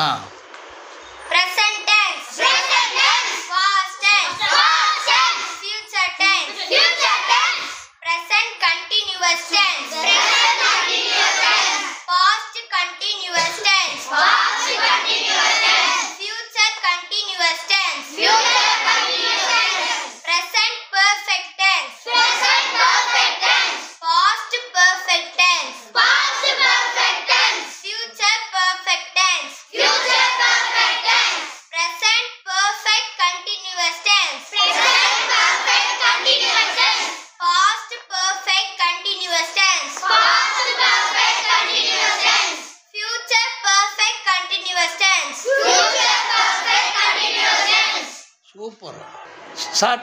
Present tense. Present tense. Past tense. Past tense. Future tense. Future tense. Present continuous tense. Present continuous tense. Past continuous tense. Past continuous tense. Future continuous tense. Future continuous tense. Present perfect tense. Present perfect tense. Past perfect tense. Past perfect tense. Future perfect tense. Future perfect tense. Present perfect continuous tense. Present perfect continuous tense. Past perfect continuous tense. Past perfect continuous tense. Future perfect continuous tense. Future perfect continuous tense. Super. Start.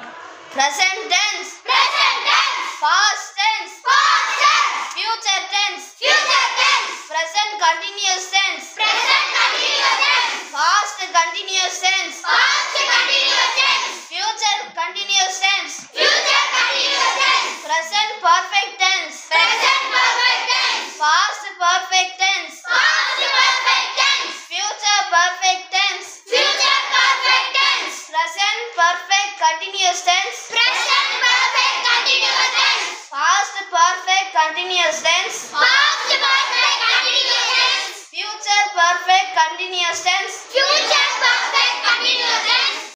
Present tense. Present tense. Past tense. Past tense. Future tense. Future tense. Present continuous tense. Present continuous tense. Past continuous tense. Past continuous tense. Future continuous tense. Future continuous tense. Present perfect tense. Present perfect tense. Past perfect tense. Past perfect tense. Future perfect tense. Future perfect tense. Present perfect continuous tense. Present perfect continuous tense. Past perfect continuous tense. Past perfect continuous tense. Future perfect continuous tense. Future perfect continuous tense.